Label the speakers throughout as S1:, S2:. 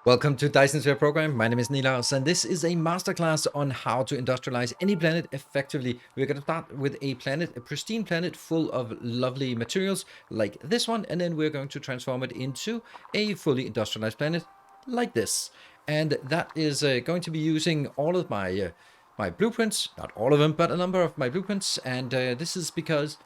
S1: Welcome to Dyson Sphere Program. My name is Nilaus, and this is a masterclass on how to industrialize any planet effectively. We're going to start with a planet, a pristine planet full of lovely materials like this one, and then we're going to transform it into a fully industrialized planet like this. And that is going to be using all of my my blueprints, not all of them, but a number of my blueprints. And this is because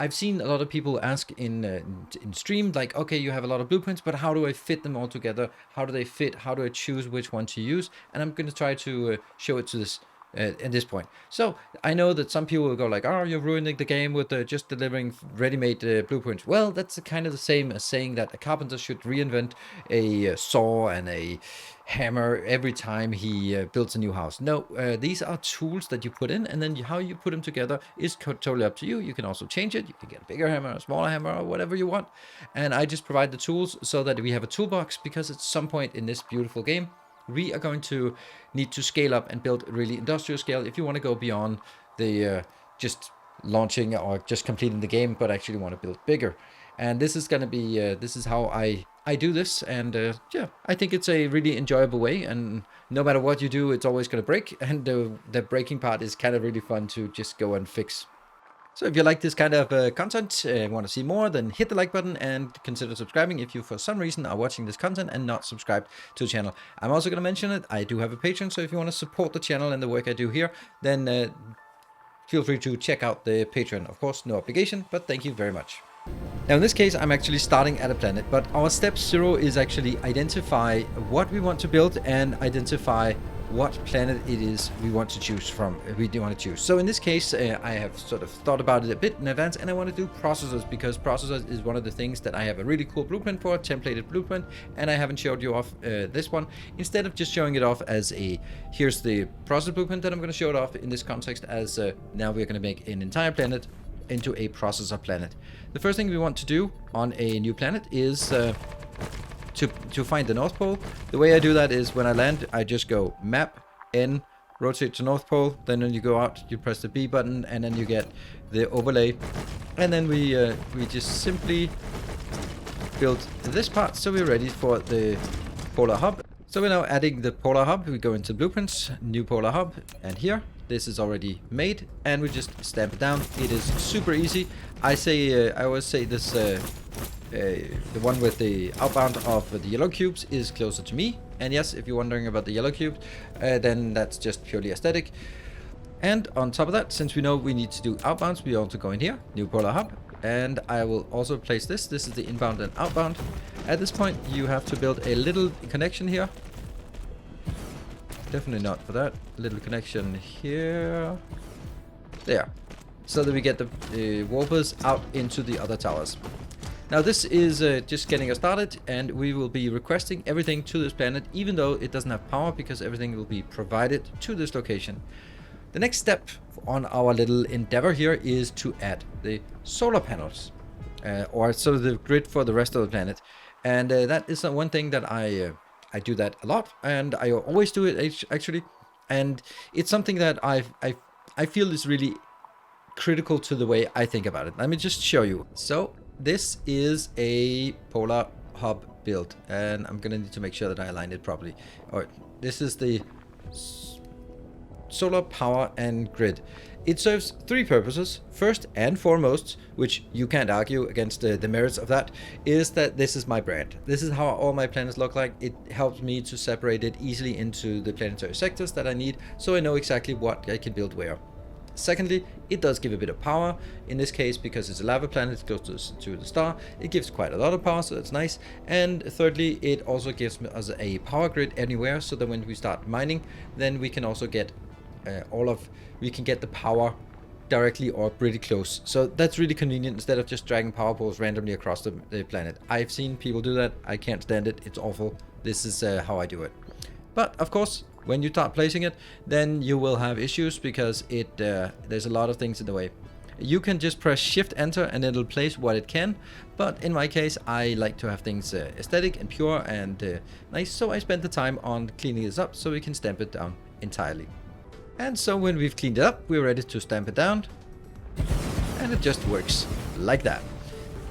S1: I've seen a lot of people ask in stream, like, okay, you have a lot of blueprints, but how do I fit them all together? How do they fit? How do I choose which one to use? And I'm going to try to show it to this at this point. So I know that some people will go like, oh, you're ruining the game with just delivering ready-made blueprints. Well, that's kind of the same as saying that a carpenter should reinvent a saw and a hammer every time he builds a new house. No, these are tools that you put in, and then how you put them together is totally up to you. You can also change it. You can get a bigger hammer, a smaller hammer, or whatever you want. And I just provide the tools so that we have a toolbox, because at some point in this beautiful game, we are going to need to scale up and build really industrial scale if you want to go beyond the just launching or just completing the game, but actually want to build bigger. And this is going to be this is how I do this, and yeah, I think it's a really enjoyable way, and no matter what you do, it's always going to break, and the breaking part is kind of really fun to just go and fix. So if you like this kind of content, want to see more, then hit the like button and consider subscribing if you for some reason are watching this content and not subscribed to the channel. I'm also going to mention it, I do have a Patreon, so if you want to support the channel and the work I do here, then feel free to check out the Patreon. Of course, no obligation, but thank you very much. Now in this case, I'm actually starting at a planet, but our step 0 is actually identify what we want to build and identify what planet it is we want to choose from. So in this case, I have sort of thought about it a bit in advance, and I want to do processors, because processors is one of the things that I have a really cool blueprint for, a templated blueprint, and I haven't showed you off this one. Instead of just showing it off as a, here's the processor blueprint, that I'm going to show it off in this context as now we're going to make an entire planet into a processor planet. The first thing we want to do on a new planet is to find the North Pole. The way I do that is when I land, I just go map, N, rotate to North Pole, then when you go out, you press the B button, and then you get the overlay. And then we just simply build this part, so we're ready for the polar hub. So we're now adding the polar hub. We go into blueprints, new polar hub, and here, this is already made, and we just stamp it down. It is super easy. I always say this, the one with the outbound of the yellow cubes is closer to me. And yes, if you're wondering about the yellow cubes, then that's just purely aesthetic. And on top of that, since we know we need to do outbounds, we also go in here, new polar hub. And I will also place this. This is the inbound and outbound. At this point, you have to build a little connection here. Definitely not for that. Little connection here. There. So that we get the warpers out into the other towers. Now this is just getting us started, and we will be requesting everything to this planet, even though it doesn't have power, because everything will be provided to this location. The next step on our little endeavor here is to add the solar panels, or sort of the grid for the rest of the planet. And that is one thing that I do that a lot, and I always do it actually. And it's something that I feel is really critical to the way I think about it. Let me just show you. So this is a polar hub build, and I'm gonna need to make sure that I align it properly. All right, this is the solar power and grid. It serves 3 purposes. First and foremost, which you can't argue against the merits of that, is that this is my brand. This is how all my planets look like. It helps me to separate it easily into the planetary sectors that I need, so I know exactly what I can build where. Secondly, it does give a bit of power. In this case, because it's a lava planet, it goes to the star, it gives quite a lot of power, so that's nice. And thirdly, it also gives us a power grid anywhere, so that when we start mining, then we can also get we can get the power directly or pretty close. So that's really convenient, instead of just dragging power poles randomly across the planet. I've seen people do that. I can't stand it. It's awful. This is how I do it. But of course, when you start placing it, then you will have issues, because there's a lot of things in the way. You can just press Shift Enter and it'll place what it can, but in my case, I like to have things aesthetic and pure and nice, so I spent the time on cleaning this up so we can stamp it down entirely. And so when we've cleaned it up, we're ready to stamp it down, and it just works like that.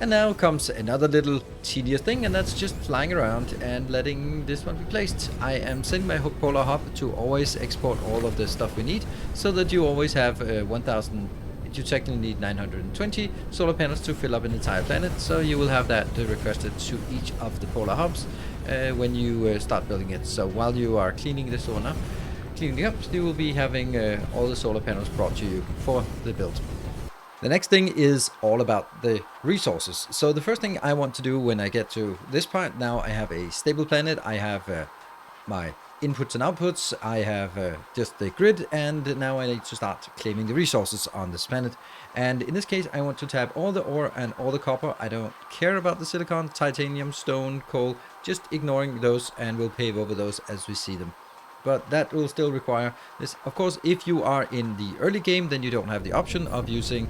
S1: And now comes another little tedious thing, and that's just flying around and letting this one be placed. I am setting my polar hub to always export all of the stuff we need, so that you always have 1000. You technically need 920 solar panels to fill up an entire planet, so you will have that requested to each of the polar hubs when you start building it. So while you are cleaning this one up, you will be having all the solar panels brought to you for the build. The next thing is all about the resources. So the first thing I want to do when I get to this part, now I have a stable planet, I have my inputs and outputs, I have just the grid, and now I need to start claiming the resources on this planet. And in this case, I want to tap all the ore and all the copper. I don't care about the silicon, titanium, stone, coal, just ignoring those, and we'll pave over those as we see them. But that will still require this. Of course, if you are in the early game, then you don't have the option of using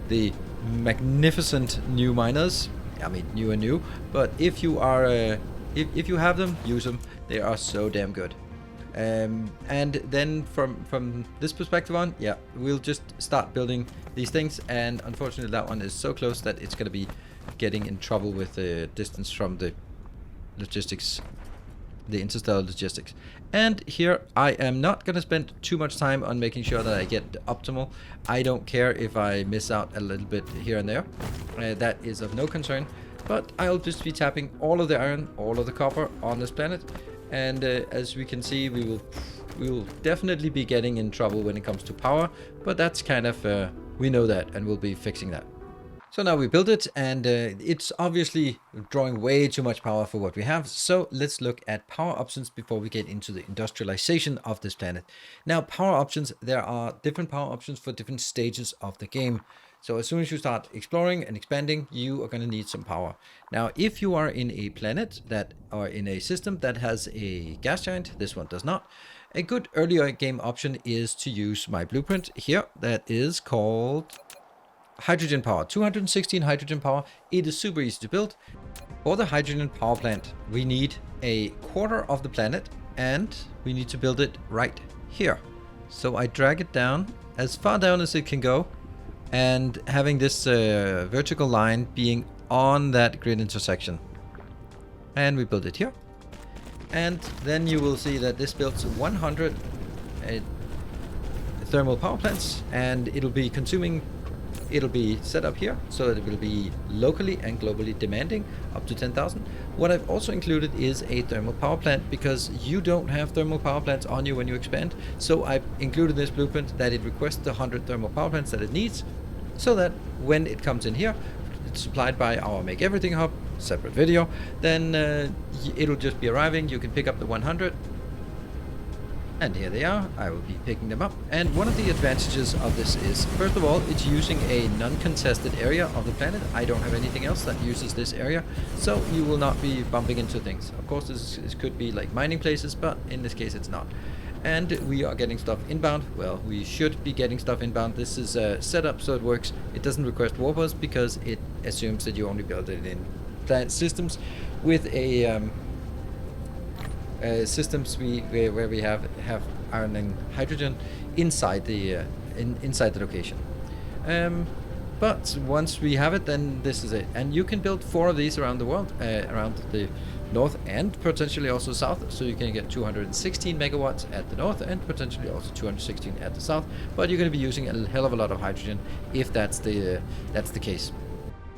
S1: the magnificent new miners. I mean, new and new. But if you are, if you have them, use them. They are so damn good. And then from this perspective on, yeah, we'll just start building these things. And unfortunately, that one is so close that it's going to be getting in trouble with the distance from the logistics, the interstellar logistics. And here I am not going to spend too much time on making sure that I get the optimal. I don't care if I miss out a little bit here and there. That is of no concern. But I'll just be tapping all of the iron, all of the copper on this planet. And as we can see, we will definitely be getting in trouble when it comes to power. But that's kind of, we know that, and we'll be fixing that. So now we built it, and it's obviously drawing way too much power for what we have. So let's look at power options before we get into the industrialization of this planet. Now, power options, there are different power options for different stages of the game. So as soon as you start exploring and expanding, you are going to need some power. Now, if you are in a planet that, or in a system that has a gas giant, this one does not. A good earlier game option is to use my blueprint here that is called hydrogen power, 216 hydrogen power. It is super easy to build. For the hydrogen power plant, we need a quarter of the planet, and we need to build it right here. So I drag it down as far down as it can go, and having this vertical line being on that grid intersection. And we build it here. And then you will see that this builds 100 thermal power plants, and it'll be consuming. It'll be set up here so that it will be locally and globally demanding up to 10,000. What I've also included is a thermal power plant, because you don't have thermal power plants on you when you expand. So I've included this blueprint that it requests the 100 thermal power plants that it needs, so that when it comes in here, it's supplied by our Make Everything hub, separate video, then it'll just be arriving. You can pick up the 100. And here they are. I will be picking them up. And one of the advantages of this is, first of all, it's using a non-contested area of the planet. I don't have anything else that uses this area, so you will not be bumping into things. Of course, this could be like mining places, but in this case, it's not. And we are getting stuff inbound. Well, we should be getting stuff inbound. This is set up so it works. It doesn't request warpers because it assumes that you only build it in planet systems with a systems where we have iron and hydrogen inside the inside the location. But once we have it, then this is it. And you can build 4 of these around the world, around the north and potentially also south. So you can get 216 megawatts at the north and potentially also 216 at the south. But you're going to be using a hell of a lot of hydrogen if that's the case.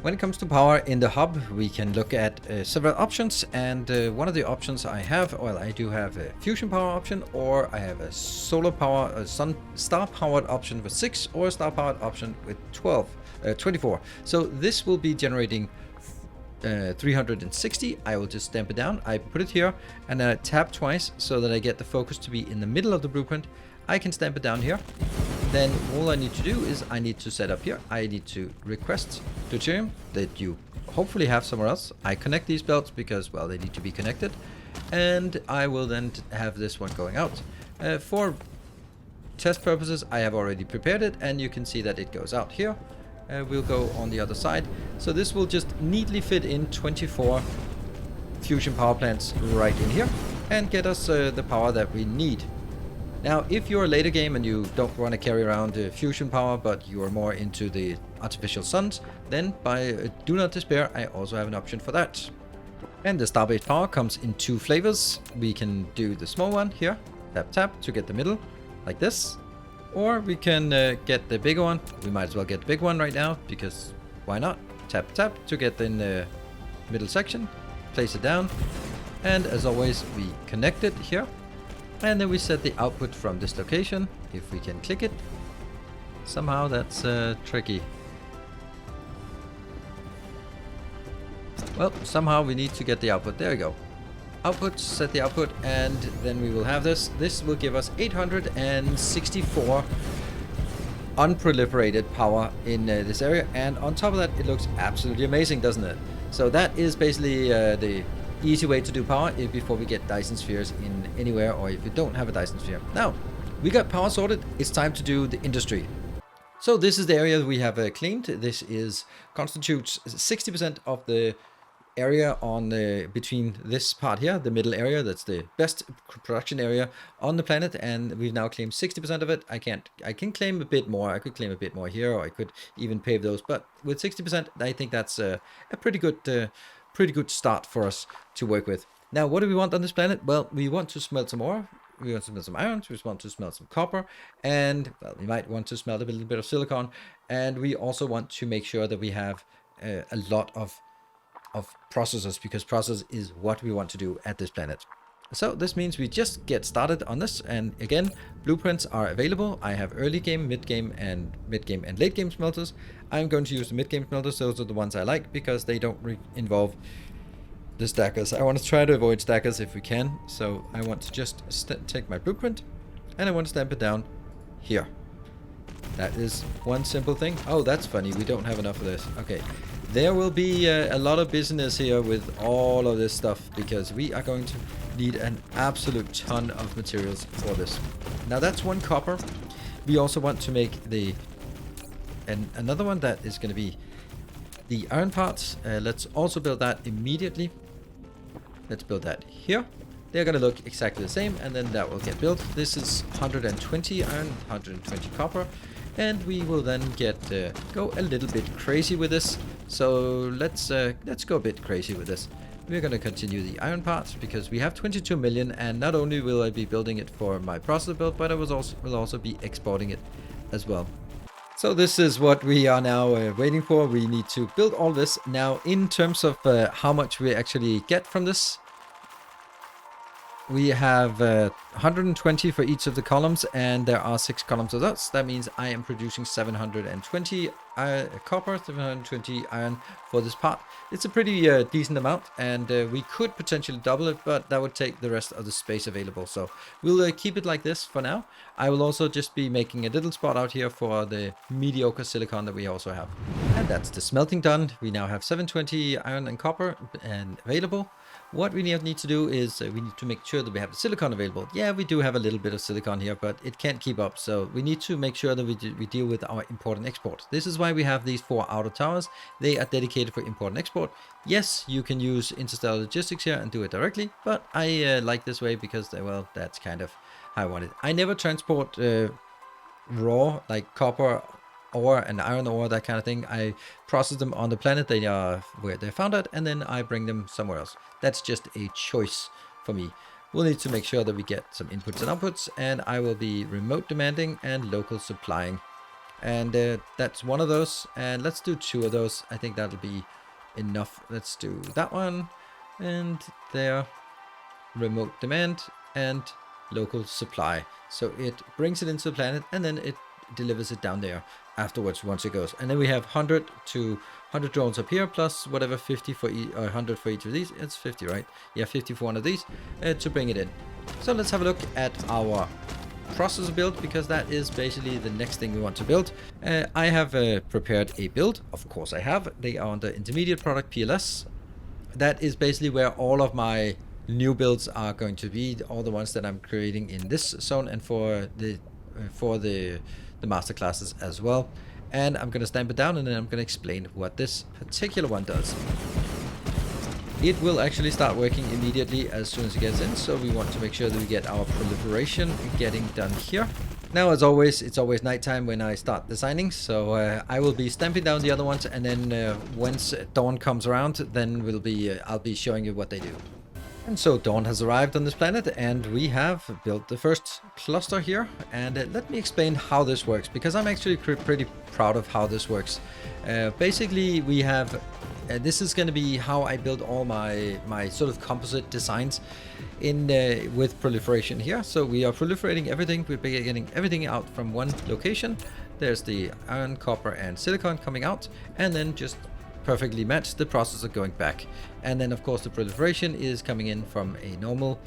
S1: When it comes to power in the hub, we can look at several options, and one of the options I have, well, I do have a fusion power option, or I have a solar power, a star powered option with 6, or a star powered option with 24. So this will be generating 360. I will just stamp it down. I put it here and then I tap twice so that I get the focus to be in the middle of the blueprint. I can stamp it down here. Then all I need to do is I need to set up here. I need to request deuterium that you hopefully have somewhere else. I connect these belts because, well, they need to be connected. And I will then have this one going out. For test purposes, I have already prepared it, and you can see that it goes out here. We'll go on the other side. So this will just neatly fit in 24 fusion power plants right in here and get us the power that we need. Now, if you're a later game and you don't want to carry around fusion power, but you are more into the artificial suns, then do not despair, I also have an option for that. And the star-based power comes in two flavors. We can do the small one here, tap tap to get the middle, like this. Or we can get the bigger one. We might as well get the big one right now, because why not? Tap tap to get in the middle section, place it down, and as always we connect it here. And then we set the output from this location, if we can click it. Somehow that's tricky. Well, somehow we need to get the output. There we go. Output, set the output, and then we will have this. This will give us 864 unproliferated power in this area. And on top of that, it looks absolutely amazing, doesn't it? So that is basically the easy way to do power before we get Dyson spheres in anywhere, or if you don't have a Dyson sphere. Now, we got power sorted. It's time to do the industry. So this is the area we have cleaned. This constitutes 60% of the area on between this part here, the middle area. That's the best production area on the planet, and we've now claimed 60% of it. I can claim a bit more. I could claim a bit more here, or I could even pave those, but with 60% I think that's a pretty good start for us to work with. Now, what do we want on this planet? Well, we want to smelt some ore, we want to smelt some iron, we want to smelt some copper, and well, we might want to smelt a little bit of silicon, and we also want to make sure that we have a lot of processors, because process is what we want to do at this planet. So this means we just get started on this, and again, blueprints are available. I have early game, mid game, and late game smelters. I'm going to use the mid game smelters. Those are the ones I like because they don't involve the stackers. I want to try to avoid stackers if we can. So I want to just take my blueprint and I want to stamp it down here. That is one simple thing. Oh, that's funny. We don't have enough of this. Okay. There will be a lot of business here with all of this stuff, because we are going to need an absolute ton of materials for this. Now that's one copper. We also want to make another one that is going to be the iron parts. Let's also build that immediately. Let's build that here. They're going to look exactly the same, and then that will get built. This is 120 iron, 120 copper. And we will then go a little bit crazy with this. So let's go a bit crazy with this. We're going to continue the iron parts because we have 22 million, and not only will I be building it for my processor build, but I will also be exporting it as well. So this is what we are now waiting for. We need to build all this. Now, in terms of how much we actually get from this, we have 120 for each of the columns, and there are 6 columns of those. That means I am producing 720 copper, 720 iron for this part. It's a pretty decent amount, and we could potentially double it, but that would take the rest of the space available. So we'll keep it like this for now. I will also just be making a little spot out here for the mediocre silicon that we also have. And that's the smelting done. We now have 720 iron and copper and available. What we need to do is we need to make sure that we have the silicon available. Yeah, we do have a little bit of silicon here, but it can't keep up. So we need to make sure that we deal with our import and export. This is why we have these 4 outer towers. They are dedicated for import and export. Yes, you can use interstellar logistics here and do it directly, but I like this way because, well, that's kind of how I want it. I never transport raw, like copper ore and iron ore, that kind of thing. I process them on the planet they are where they're found at, and then I bring them somewhere else. That's just a choice for me. We'll need to make sure that we get some inputs and outputs, and I will be remote demanding and local supplying. And that's one of those, and let's do 2 of those. I think that'll be enough. Let's do that one, and there, remote demand and local supply. So it brings it into the planet, and then it delivers it down there afterwards once it goes. And then we have 100 drones up here, plus whatever 50 for each, or 100 for each of these. It's 50, right? Yeah, 50 for one of these to bring it in. So let's have a look at our processor build, because that is basically the next thing we want to build. I have prepared a build. Of course I have. They are on the intermediate product PLS. That is basically where all of my new builds are going to be, all the ones that I'm creating in this zone, and for the master classes as well. And I'm going to stamp it down, and then I'm going to explain what this particular one does. it will actually start working immediately as soon as it gets in. So we want to make sure that we get our proliferation getting done here. Now, as always, it's always nighttime when I start designing, so I will be stamping down the other ones, and then once dawn comes around, then I'll be showing you what they do. And so dawn has arrived on this planet, and we have built the first cluster here. And let me explain how this works, because I'm actually pretty proud of how this works. Basically, we have this is going to be how I build all my sort of composite designs in with proliferation here. So we are proliferating everything. We're getting everything out from one location. There's the iron, copper, and silicon coming out, and then just perfectly matched the processor going back. And then of course the proliferation is coming in from a normal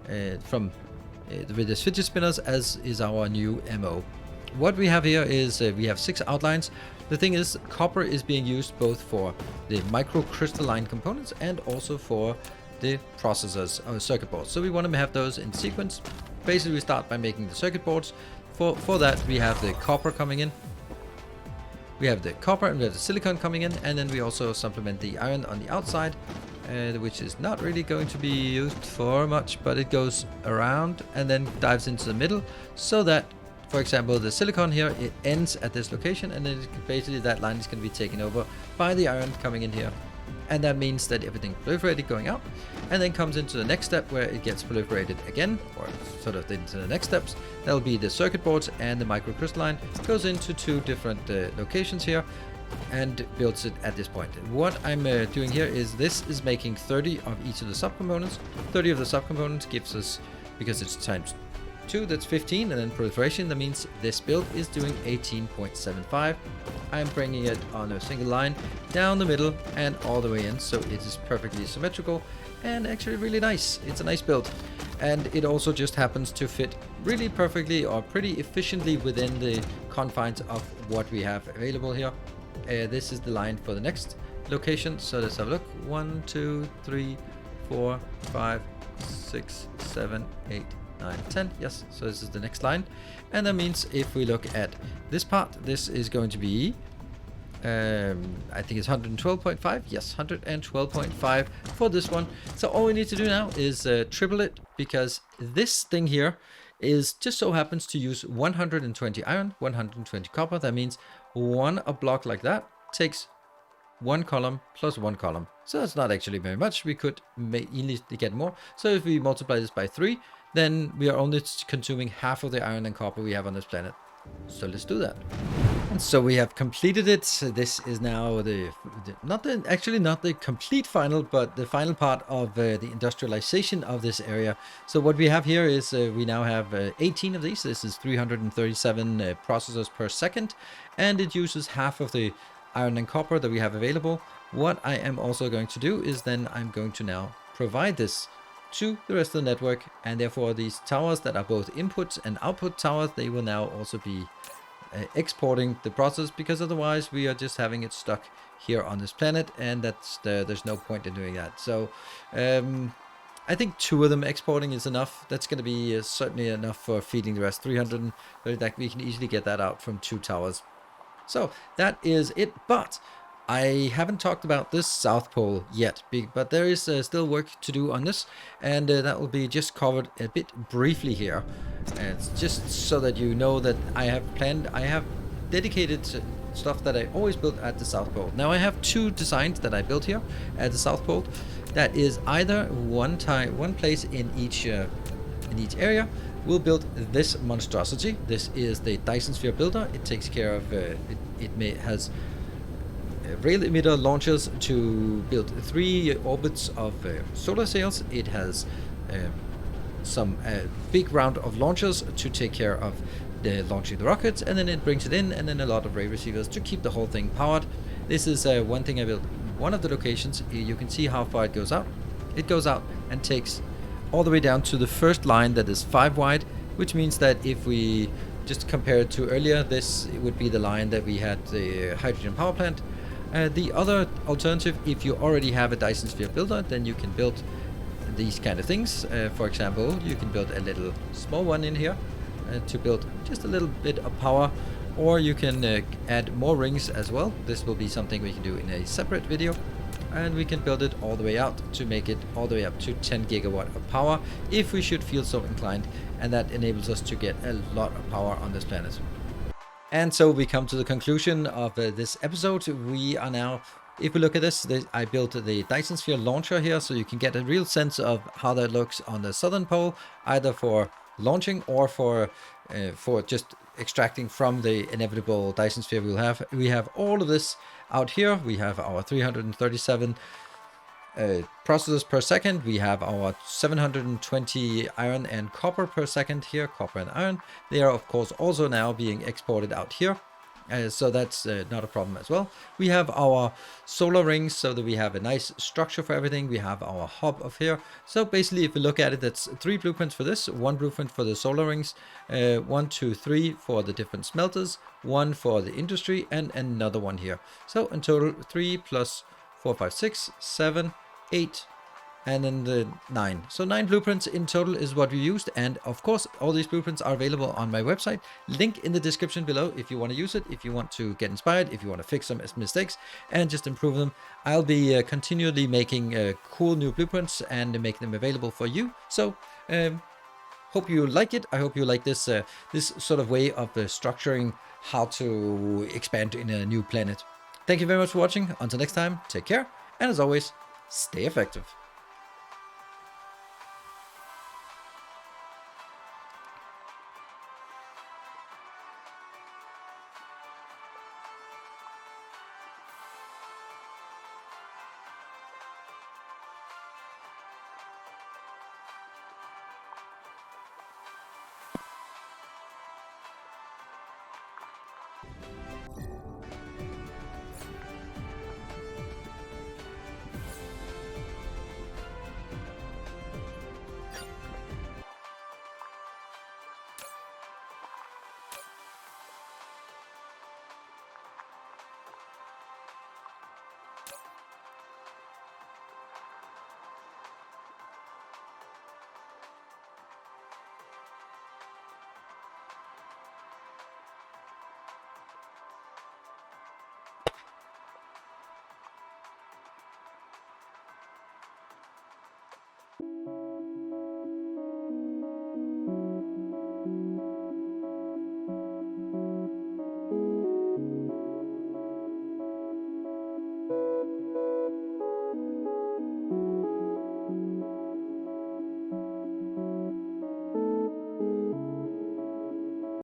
S1: with the fidget spinners, as is our new MO. What we have here is we have 6 outlines. The thing is, copper is being used both for the microcrystalline components and also for the processors or circuit boards. So we want to have those in sequence. Basically, we start by making the circuit boards. For that, we have the copper coming in. We have the copper and we have the silicon coming in, and then we also supplement the iron on the outside, which is not really going to be used for much, but it goes around and then dives into the middle, so that, for example, the silicon here, it ends at this location, and then basically that line is going to be taken over by the iron coming in here. And that means that everything proliferated going out, and then comes into the next step where it gets proliferated again, or sort of into the next steps. That'll be the circuit boards, and the microcrystalline goes into 2 different locations here and builds it at this point. What I'm doing here is this is making 30 of each of the subcomponents. 30 of the subcomponents gives us, because it's times 2, that's 15, and then proliferation, that means this build is doing 18.75. I'm bringing it on a single line down the middle and all the way in, so it is perfectly symmetrical and actually really nice. It's a nice build, and it also just happens to fit really perfectly or pretty efficiently within the confines of what we have available here. This is the line for the next location, so let's have a look. 1, 2, 3, 4, 5, 6, 7, 8, 9, 10. Yes, so this is the next line, and that means if we look at this part, this is going to be I think it's 112.5. Yes, 112.5 for this one. So all we need to do now is triple it, because this thing here is just so happens to use 120 iron, 120 copper. That means a block like that takes 1 column plus 1 column. So that's not actually very much. We could easily get more. So if we multiply this by 3, then we are only consuming half of the iron and copper we have on this planet. So let's do that. And so we have completed it. So this is now not the complete final, but the final part of the industrialization of this area. So what we have here is we now have 18 of these. This is 337 processors per second, and it uses half of the iron and copper that we have available. What I am also going to do is then I'm going to now provide this to the rest of the network, and therefore these towers that are both input and output towers, they will now also be exporting the process, because otherwise we are just having it stuck here on this planet, and there's no point in doing that. So I think 2 of them exporting is enough. That's going to be certainly enough for feeding the rest. 300, that we can easily get that out from 2 towers. So that is it, but I haven't talked about this South Pole yet, but there is still work to do on this, and that will be just covered a bit briefly here. And it's just so that you know that I have dedicated stuff that I always build at the South Pole. Now I have 2 designs that I built here at the South Pole. That is either one place in each area. We'll build this monstrosity. This is the Dyson Sphere builder. It takes care of has rail emitter launchers to build 3 orbits of solar sails. It has some big round of launchers to take care of the launching the rockets, and then it brings it in, and then a lot of ray receivers to keep the whole thing powered. This is one thing I built. One of the locations, you can see how far it goes out. It goes out and takes all the way down to the first line that is 5 wide, which means that if we just compare it to earlier, this would be the line that we had the hydrogen power plant. The other alternative, if you already have a Dyson Sphere builder, then you can build these kind of things. For example, you can build a little small one in here to build just a little bit of power, or you can add more rings as well. This will be something we can do in a separate video. and we can build it all the way out to make it all the way up to 10 gigawatt of power if we should feel so inclined, and that enables us to get a lot of power on this planet. And so we come to the conclusion of this episode. We are now, if we look at this, I built the Dyson Sphere launcher here, so you can get a real sense of how that looks on the southern pole, either for launching or for just extracting from the inevitable Dyson Sphere we'll have. We have all of this out here. We have our 337 processors per second. We have our 720 iron and copper per second here, copper and iron. They are of course also now being exported out here. So that's not a problem as well. We have our solar rings so that we have a nice structure for everything. We have our hub of here. So basically, if we look at it, that's 3 blueprints for this, 1 blueprint for the solar rings, 1, 2, 3 for the different smelters, 1 for the industry, and another one here. So in total, 3 plus 4, 5, 6, 7, 8, and then the 9. So 9 blueprints in total is what we used. And of course, all these blueprints are available on my website. Link in the description below if you want to use it, if you want to get inspired, if you want to fix some mistakes and just improve them. I'll be continually making cool new blueprints and make them available for you. So hope you like it. I hope you like this this sort of way of structuring how to expand in a new planet. Thank you very much for watching. Until next time, take care. And as always, stay effective.